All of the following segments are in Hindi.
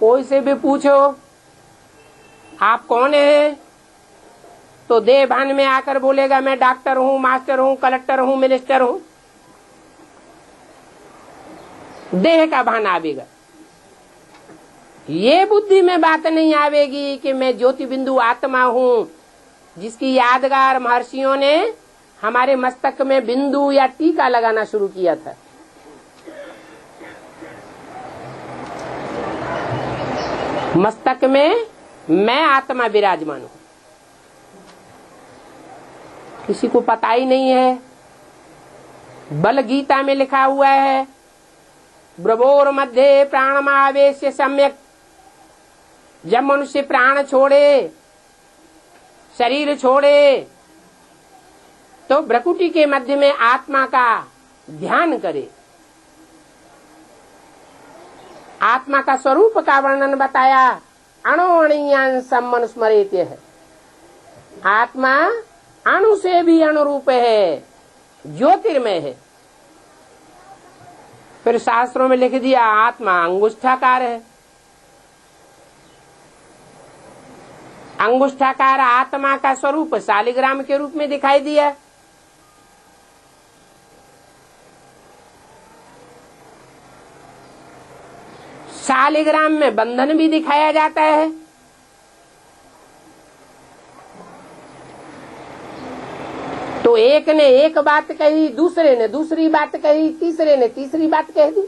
कोई से भी पूछो आप कौन हैं, तो देह भान में आकर बोलेगा मैं डॉक्टर हूँ, मास्टर हूँ, कलेक्टर हूँ, मिनिस्टर हूँ। देह का भान आवेगा। ये बुद्धि में बात नहीं आवेगी कि मैं ज्योति बिंदु आत्मा हूँ, जिसकी यादगार महर्षियों ने हमारे मस्तक में बिंदु या टीका लगाना शुरू किया था। मस्तक में मैं आत्मा विराजमान हूँ, किसी को पता ही नहीं है। बल गीता में लिखा हुआ है, ब्रवोर मध्य प्राणमावेश सम्यक। जब मनुष्य प्राण छोड़े, शरीर छोड़े, तो भ्रकुटी के मध्य में आत्मा का ध्यान करे। आत्मा का स्वरूप का वर्णन बताया, अणुअणीयान सम्मनुस्मरेते है। आत्मा अणु से भी अनुरूप है, ज्योतिर्मय है। फिर शास्त्रों में लिख दिया आत्मा अंगुष्ठाकार है। अंगुष्ठाकार आत्मा का स्वरूप शालिग्राम के रूप में दिखाई दिया। शालिग्राम में बंधन भी दिखाया जाता है। तो एक ने एक बात कही, दूसरे ने दूसरी बात कही, तीसरे ने तीसरी बात कह दी।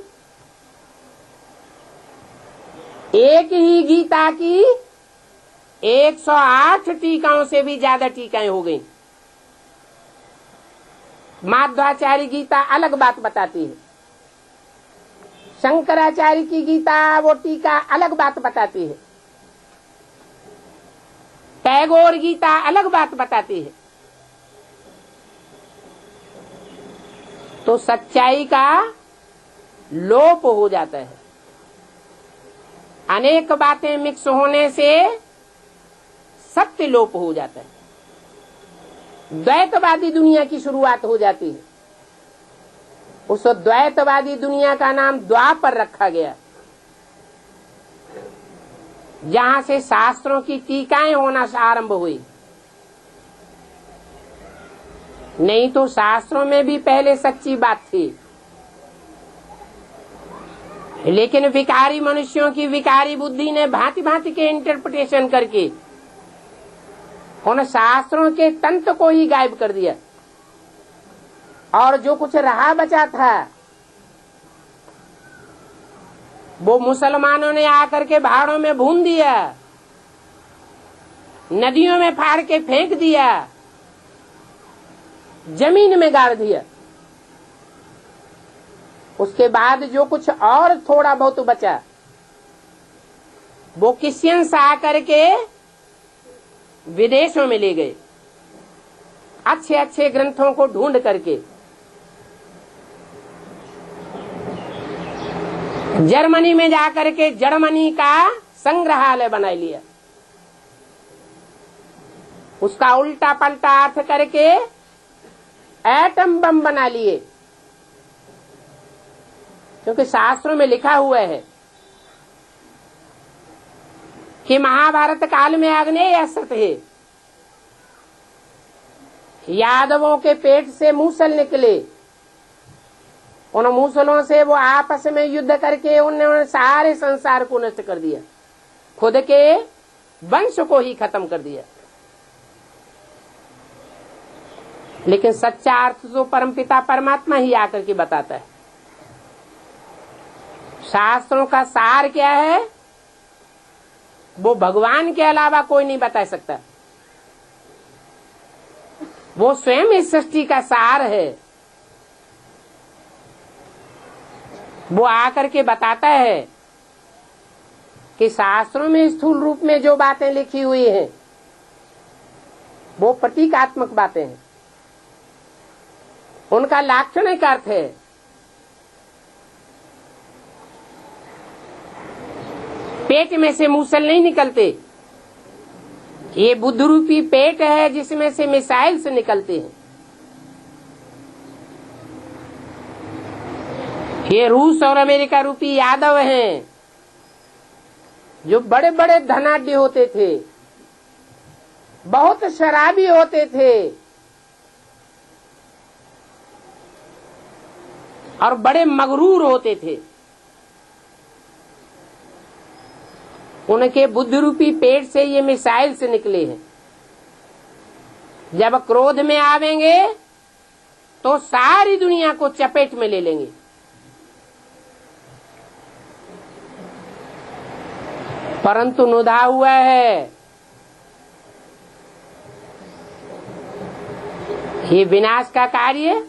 एक ही गीता की 108 टीकाओं से भी ज्यादा टीकाएं हो गई। माध्वाचार्य गीता अलग बात बताती है, शंकराचार्य की गीता वो टीका अलग बात बताती है, टैगोर गीता अलग बात बताती है। तो सच्चाई का लोप हो जाता है। अनेक बातें मिक्स होने से सत्य लोप हो जाता है। द्वैतवादी दुनिया की शुरुआत हो जाती है। उस द्वैतवादी दुनिया का नाम द्वापर रखा गया, जहां से शास्त्रों की टीकाएं होना आरंभ हुई। नहीं तो शास्त्रों में भी पहले सच्ची बात थी, लेकिन विकारी मनुष्यों की विकारी बुद्धि ने भांति भांति के इंटरप्रिटेशन करके उन शास्त्रों के तंत्र को ही गायब कर दिया, और जो कुछ रहा बचा था वो मुसलमानों ने आकर के पहाड़ों में भून दिया, नदियों में फाड़ के फेंक दिया, जमीन में गाड़ दिया। उसके बाद जो कुछ और थोड़ा बहुत बचा वो क्रिश्चियंस आकर के विदेशों में ले गए, अच्छे अच्छे ग्रंथों को ढूंढ करके। जर्मनी में जाकर के जर्मनी का संग्रहालय बना लिया, उसका उल्टा पलटा अर्थ करके एटम बम बना लिए, क्योंकि शास्त्रों में लिखा हुआ है कि महाभारत काल में आग्नेय अस्त्र है। यादवों के पेट से मूसल निकले, उन मूसलों से वो आपस में युद्ध करके उन्होंने सारे संसार को नष्ट कर दिया, खुद के वंश को ही खत्म कर दिया। लेकिन सच्चा अर्थ तो परमपिता परमात्मा ही आकर के बताता है। शास्त्रों का सार क्या है वो भगवान के अलावा कोई नहीं बता सकता। वो स्वयं इस सृष्टि का सार है। वो आकर के बताता है कि शास्त्रों में स्थूल रूप में जो बातें लिखी हुई हैं वो प्रतीकात्मक बातें हैं, उनका लाक्षणिक अर्थ है। पेट में से मूसल नहीं निकलते, ये बुद्ध रूपी पेट है जिसमें से मिसाइल्स निकलते हैं। ये रूस और अमेरिका रूपी यादव हैं जो बड़े बड़े धनाढ्य होते थे, बहुत शराबी होते थे और बड़े मगरूर होते थे, उनके बुद्धि रूपी पेट से ये मिसाइल से निकले हैं। जब क्रोध में आवेंगे तो सारी दुनिया को चपेट में ले लेंगे। परंतु नुधा हुआ है ये विनाश का कार्य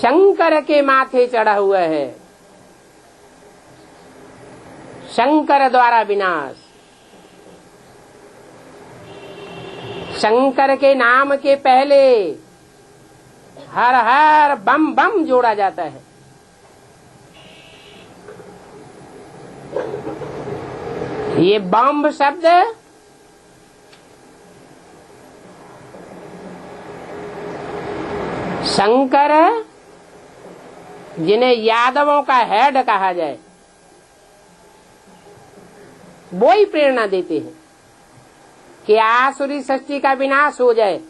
शंकर के माथे चढ़ा हुआ है। शंकर द्वारा विनाश, शंकर के नाम के पहले हर हर बम बम जोड़ा जाता है। ये बम शब्द शंकर, जिन्हें यादवों का हेड कहा जाए, वो ही प्रेरणा देते हैं कि आसुरी सृष्टि का विनाश हो जाए।